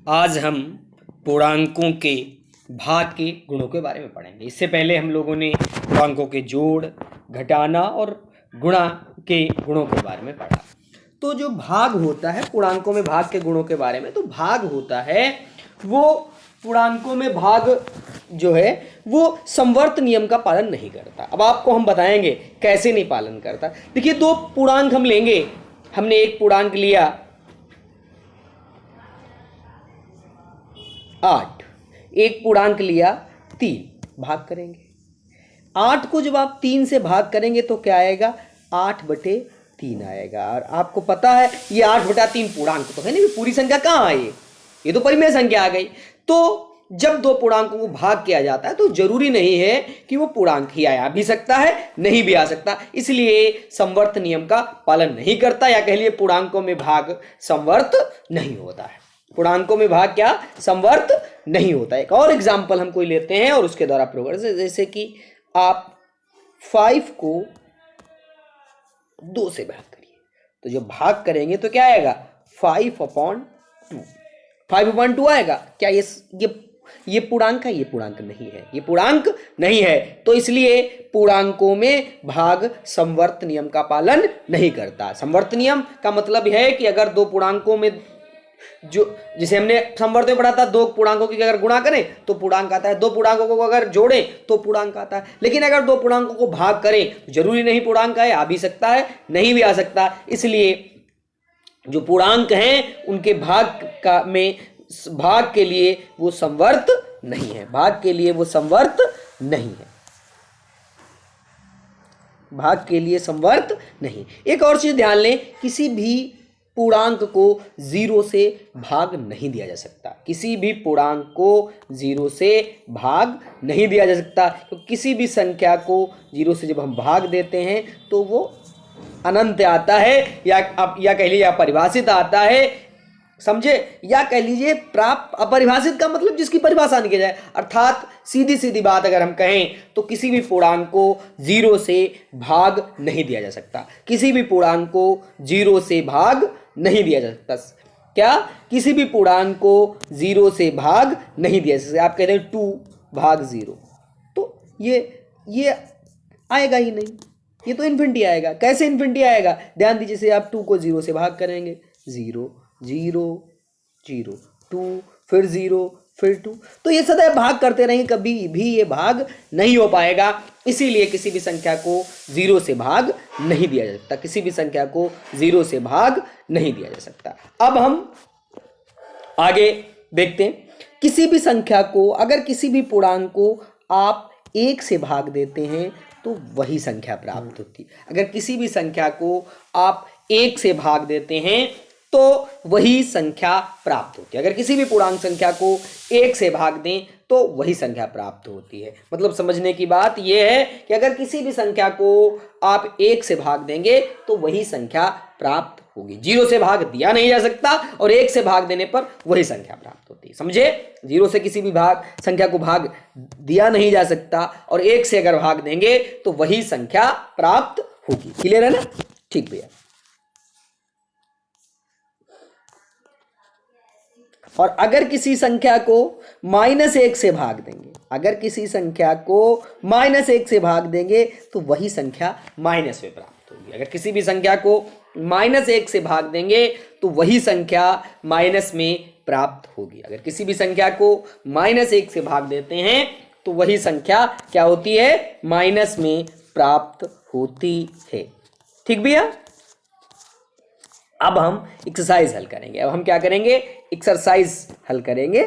आज हम पूर्णांकों के भाग के गुणों के बारे में पढ़ेंगे। इससे पहले हम लोगों ने पूर्णांकों के जोड़, घटाना और गुणा के गुणों के बारे में पढ़ा। तो जो भाग होता है पूर्णांकों में भाग के गुणों के बारे में, तो भाग होता है वो पूर्णांकों में भाग जो है वो समवर्त नियम का पालन नहीं करता। अब आपको हम बताएंगे कैसे नहीं पालन करता। देखिए, दो पूर्णांक हम लेंगे। हमने एक पूर्णांक लिया 8, एक पूर्णांक लिया 3, भाग करेंगे। 8 को जब आप 3 से भाग करेंगे तो क्या आएगा? 8/3 आएगा। और आपको पता है ये 8/3 पूर्णांक तो है नहीं, पूरी संख्या कहाँ आई? ये तो परिमेय संख्या आ गई। तो जब दो पूर्णांकों को भाग किया जाता है तो जरूरी नहीं है कि वो पूर्णांक ही आ भी सकता है, नहीं भी आ सकता। इसलिए समवर्त नियम का पालन नहीं करता, या कह लिए पूर्णांकों में भाग समवर्त नहीं होता है। पूर्णांकों में भाग क्या समवर्त नहीं होता है। एक और एग्जाम्पल हम कोई लेते हैं और उसके द्वारा प्रूव करते हैं। जैसे कि आप 5 को 2 से भाग करिए, तो जब भाग करेंगे तो क्या आएगा? 5/2, 5/2 आएगा। क्या ये पूर्णांक है? ये पूर्णांक नहीं है, ये पूर्णांक नहीं है। तो इसलिए पूर्णांकों में भाग समवर्त नियम का पालन नहीं करता। समवर्त नियम का मतलब है कि अगर दो पूर्णांकों में जो जिसे हमने समवर्त में पढ़ा था, दो पूर्णांकों की अगर गुणा करें तो पूर्णांक आता है, दो पूर्णांकों को अगर जोड़ें तो पूर्णांक आता है। लेकिन अगर दो पूर्णांकों को भाग करें तो जरूरी नहीं पूर्णांक आए, आ भी सकता है, नहीं भी आ सकता। इसलिए जो पूर्णांक हैं उनके भाग के लिए वो समवर्त नहीं है, भाग के लिए वो समवर्त नहीं है, भाग के लिए समवर्त नहीं। एक और चीज ध्यान लें, किसी भी पूर्णांक को 0 से भाग नहीं दिया जा सकता। किसी भी पूर्णांक को 0 से भाग नहीं दिया जा सकता। तो किसी भी संख्या को 0 से जब हम भाग देते हैं तो वो अनंत आता है, या कह लीजिए अपरिभाषित आता है, समझे? या कह लीजिए प्राप्त। अपरिभाषित का मतलब जिसकी परिभाषा नहीं की जाए, अर्थात सीधी सीधी बात अगर हम कहें तो किसी भी पूर्णांक को 0 से भाग नहीं दिया जा सकता। किसी भी पूर्णांक को 0 से भाग नहीं दिया जा सकता। क्या? किसी भी पूर्णांक को 0 से भाग नहीं दिया जा सकता। आप कहते हैं 2/0, तो ये आएगा ही नहीं, ये तो इन्फिनिटी आएगा। कैसे इन्फिनिटी आएगा? ध्यान दीजिए, से आप 2 को 0 से भाग करेंगे, 0 0 0 2, फिर 0 फिर 2, तो ये सदैव भाग करते रहेंगे, कभी भी ये भाग नहीं हो पाएगा। इसीलिए किसी भी संख्या को 0 से भाग नहीं दिया जा सकता। किसी भी संख्या को 0 से भाग नहीं दिया जा सकता। अब हम आगे देखते हैं। किसी भी संख्या को, अगर किसी भी पूर्णांक को आप 1 से भाग देते हैं तो वही संख्या प्राप्त होती है। अगर किसी भी संख्या को आप 1 से भाग देते हैं तो वही संख्या प्राप्त होती है। अगर किसी भी पूर्णांक संख्या को 1 से भाग दें तो वही संख्या प्राप्त होती है। मतलब समझने की बात यह है कि अगर किसी भी संख्या को आप 1 से भाग देंगे तो वही संख्या प्राप्त होगी। 0 से भाग दिया नहीं जा सकता और 1 से भाग देने पर वही संख्या प्राप्त होती है। समझे? 0 से किसी भी संख्या को भाग दिया नहीं जा सकता और 1 से अगर भाग देंगे तो वही संख्या प्राप्त होगी। क्लियर है ना? ठीक भैया। और अगर किसी संख्या को -1 से भाग देंगे, अगर किसी संख्या को -1 से भाग देंगे तो वही संख्या माइनस में प्राप्त होगी। अगर किसी भी संख्या को -1 से भाग देंगे तो वही संख्या माइनस में प्राप्त होगी। अगर किसी भी संख्या को -1 से भाग देते हैं तो वही संख्या क्या होती है? माइनस में प्राप्त होती है। ठीक भैया? अब हम एक्सरसाइज हल करेंगे। अब हम क्या करेंगे? एक्सरसाइज हल करेंगे।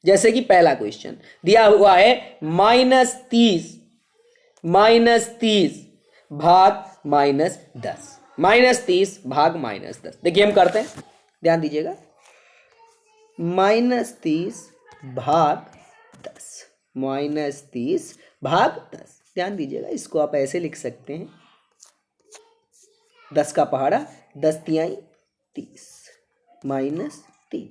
जैसे कि पहला क्वेश्चन दिया हुआ है -30 भाग -10, -30 भाग -10। देखिए हम करते हैं, ध्यान दीजिएगा। -30 भाग 10, -30 भाग 10। ध्यान दीजिएगा, इसको आप ऐसे लिख सकते हैं, 10 का पहाड़ा 10 तिहाई 30 -3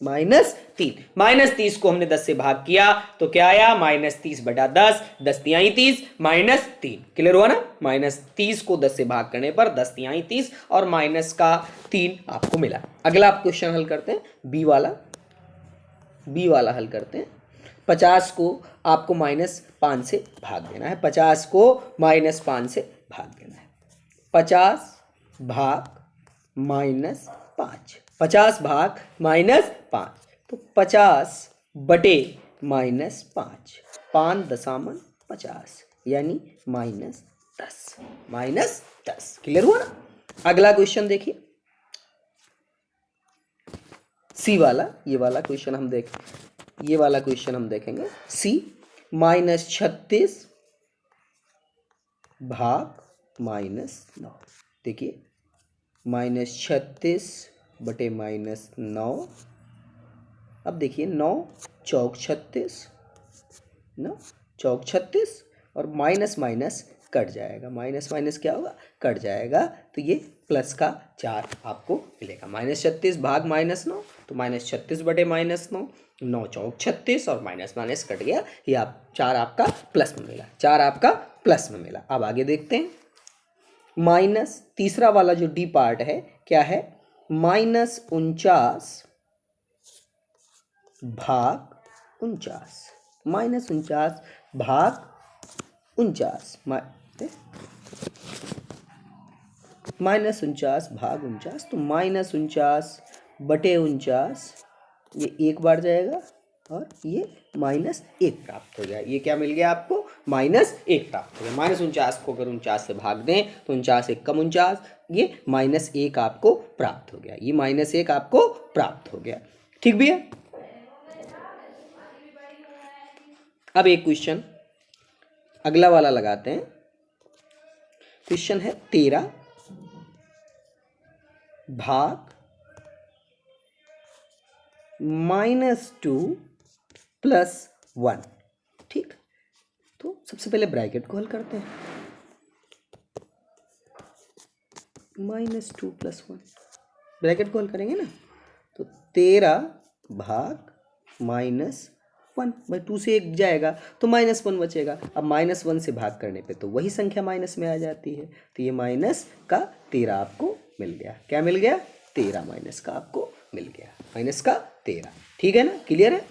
-3। -30 को हमने 10 से भाग किया तो क्या आया, -30/10, 10 तिहाई 30, -3। क्लियर हुआ ना, -30 को 10 से भाग करने पर 10 तिहाई 30 और -3 आपको मिला। अगला आप क्वेश्चन हल करते हैं, बी वाला हल करते हैं। 50 को आपको -5 से भाग देना है, 50 को -5 से भाग देना है। 50 भाग -5, 50 भाग -5 तो 50/-5, 5 दशामन 50 यानी -10। क्लियर हुआ ना। अगला क्वेश्चन देखिए, सी वाला, ये वाला क्वेश्चन हम देखेंगे। सी, -36 भाग -9। देखिए, -36/-9। अब देखिए 9 चौक 36, 9 चौक 36 और माइनस माइनस कट जाएगा, माइनस क्या होगा, कट जाएगा, तो ये प्लस का 4 आपको मिलेगा। -36 भाग -9 तो -36/-9, 9 चौक 36 और माइनस कट गया, ये आप 4 आपका प्लस में मिला, 4 आपका प्लस में मिला। अब आगे देखते हैं, तीसरा वाला जो डी पार्ट है क्या है, -49 भाग 49, -49 भाग 49, -49 भाग 49 तो -49/49 ये एक बार जाएगा और ये -1 प्राप्त हो गया। ये क्या मिल गया आपको, -1 प्राप्त हो गया। -49 को अगर 49 से भाग दें तो 49 × 49, ये -1 आपको प्राप्त हो गया, ये -1 आपको प्राप्त हो गया। ठीक भैया। अब एक क्वेश्चन अगला वाला लगाते हैं। क्वेश्चन है 13 भाग -2 + 1। ठीक, तो सबसे पहले ब्रैकेट को हल करते हैं। -2 + 1 ब्रैकेट को हल करेंगे ना, तो 13 भाग -1, भाई 2 से 1 जाएगा तो -1 बचेगा। अब -1 से भाग करने पे तो वही संख्या माइनस में आ जाती है, तो ये -13 आपको मिल गया। क्या मिल गया, 13 का आपको मिल गया, -13। ठीक है ना, क्लियर है।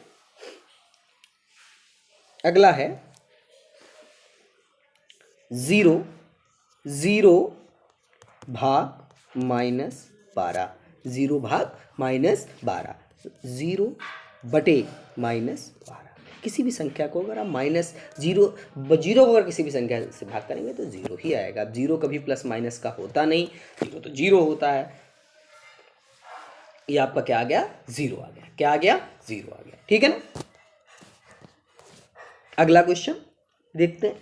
अगला है 0 भाग -12, 0 भाग -12, 0/-12। किसी भी संख्या को अगर आप -0 को अगर किसी भी संख्या से भाग करेंगे तो 0 ही आएगा। अब 0 कभी प्लस माइनस का होता नहीं, 0 तो 0 होता है। ये आपका क्या आ गया, 0 आ गया। क्या आ गया, 0 आ गया। ठीक है ना। अगला क्वेश्चन देखते हैं।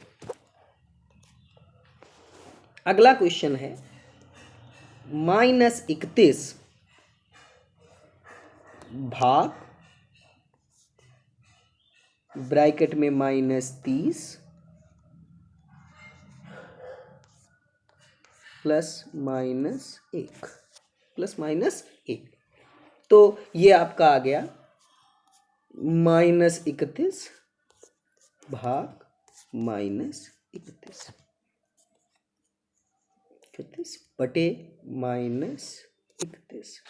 अगला क्वेश्चन है -31 भाग ब्रैकेट में -30 +-1 तो ये आपका आ गया -31 भाग -31/-31।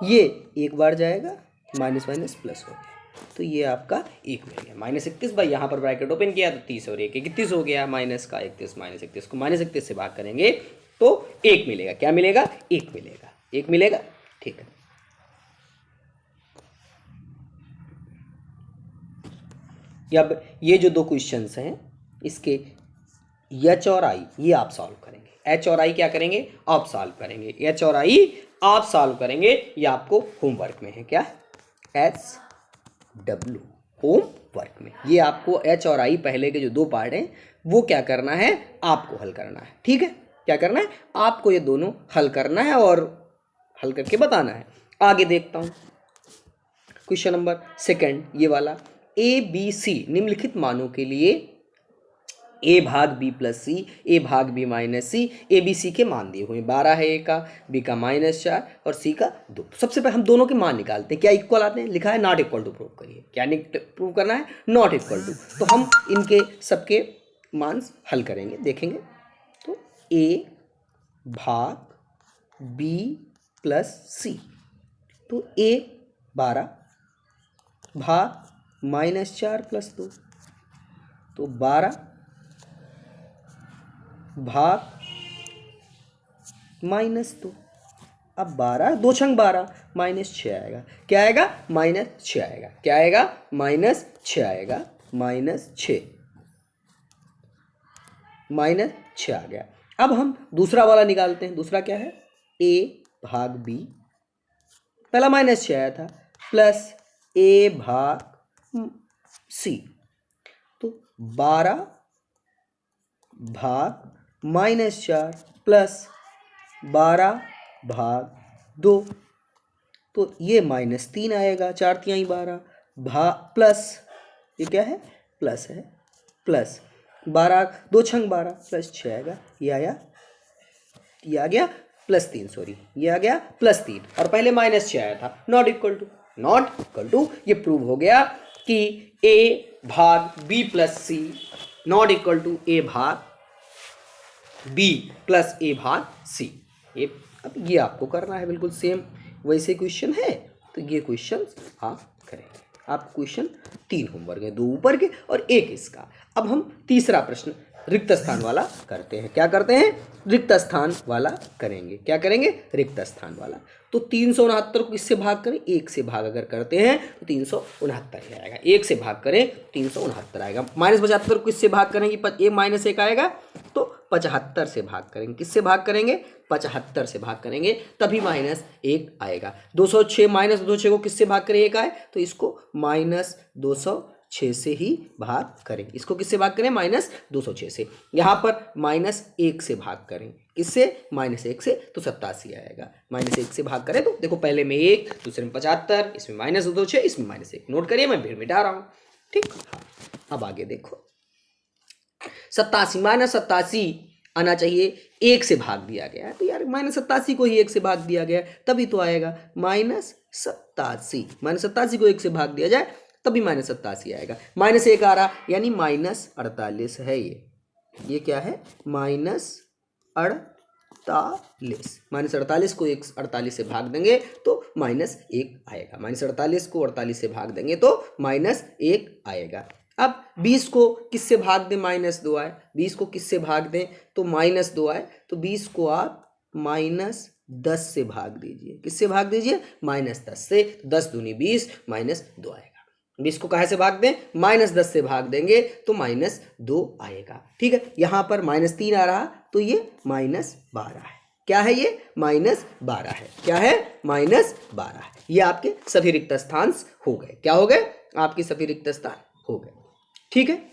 ये एक बार जाएगा, माइनस प्लस हो गया, तो ये आपका 1 मिल गया। -31 भाई, यहाँ पर ब्रैकेट ओपन किया तो 30 और 1 31 हो गया, माइनस का 31, -31 को -31 से भाग करेंगे तो 1 मिलेगा। क्या मिलेगा, 1 मिलेगा, 1 मिलेगा। ठीक है। अब ये जो दो क्वेश्चंस हैं, इसके एच और आई ये आप सॉल्व करेंगे। एच और आई क्या करेंगे, आप सॉल्व करेंगे। एच और आई आप सॉल्व करेंगे, ये आपको होमवर्क में है। क्या, SW होमवर्क में ये आपको एच और आई पहले के जो दो पार्ट हैं वो क्या करना है, आपको हल करना है। ठीक है, क्या करना है, आपको ये दोनों हल करना है और हल करके बताना है। आगे देखता हूं क्वेश्चन नंबर 2, ये वाला। ABC निम्नलिखित मानों के लिए ए भाग बी प्लस सी, ए भाग B minus C, A B C के मान दिए हुए 12 है ए का, बी का -4 और सी का 2। सबसे पहले हम दोनों के मान निकालते हैं। क्या इक्वल आते हैं? लिखा है नॉट इक्वल टू प्रूव करिए। क्या प्रूव करना है? Not equal to. तो हम इनके सबके मान हल करेंगे, देखेंगे। तो ए भाग बी प्लस सी, तो ए 12 भाग -4 प्लस 2, तो 12 भाग -2। अब 12 2 छंग 12 -6 आएगा। क्या आएगा? -6 आएगा। क्या आएगा? -6 आएगा। -6 आ गया। अब हम दूसरा वाला निकालते हैं। दूसरा क्या है? a भाग b, पहला -6 आया था, प्लस a भाग c, तो 12 भाग -4 प्लस 12 भाग 2, तो ये -3 आएगा। 4 तिहाई 12 भाग प्लस, ये क्या है? प्लस है, प्लस 12 2 छंग 12 प्लस 6 आएगा। ये आया, ये आ गया +3, सॉरी ये आ गया +3, और पहले -6 आया था। नॉट इक्वल टू, ये प्रूव हो गया कि a भाग b plus C not equal to a भाग b प्लस a भाग c। ये अब ये आपको करना है बिल्कुल सेम वैसे क्वेश्चन है, तो ये क्वेश्चन आप करेंगे। आप क्वेश्चन 3 होमवर्क है, 2 ऊपर के और 1 इसका। अब हम तीसरा प्रश्न रिक्त स्थान वाला करते हैं। क्या करते हैं? रिक्त स्थान वाला करेंगे। क्या करेंगे? रिक्त स्थान वाला। तो 369 को किससे भाग करें? 1 से भाग अगर करते हैं तो 369 ही आएगा। 1 से भाग करें 369 आएगा। -75 को किससे भाग करेंगे? -1 आएगा, तो 75 से भाग करेंगे। किससे भाग करेंगे? 75 से भाग करेंगे, तभी -1 आएगा। 206 -206 को किससे भाग करें? 1 आए, तो इसको -206 से ही भाग करें। इसको किससे भाग करें? -206 से। यहाँ पर -1 से भाग करें। किससे? -1 से, तो 87 आएगा। -1 से भाग करें तो देखो, पहले में 1, दूसरे में 75, इसमें -206, इसमें -1। नोट करिए, मैं फिर मिटा रहा हूँ। ठीक, हाँ। अब आगे देखो, 87 -87 आना चाहिए, 1 से भाग दिया गया है, तो यार -87 को ही 1 से भाग दिया गया है, तभी तो आएगा -87। -87 को 1 से भाग दिया जाए तभी -87 आएगा। -1 आ रहा, यानी -48 है। ये क्या है? -48। -48 को 48 से भाग देंगे तो -1 आएगा। -48 को 48 से भाग देंगे तो -1 आएगा। अब 20 को किससे भाग दें? -2 आए। 20 को किससे भाग दें? तो -2 आए, तो 20 को आप -10 से भाग दीजिए। किससे भाग दीजिए? -10 से। 10 दूनी 20, -2 आएगा। 20 को कहाँ से भाग दें? -10 से भाग देंगे तो -2 आएगा। ठीक है, यहाँ पर -3 आ रहा, तो ये -12 है। क्या है ये? -12 है। क्या है? -12 है। ये आपके सभी रिक्त स्थान हो गए। क्या हो गए? आपके सभी रिक्त स्थान हो गए। ठीक है।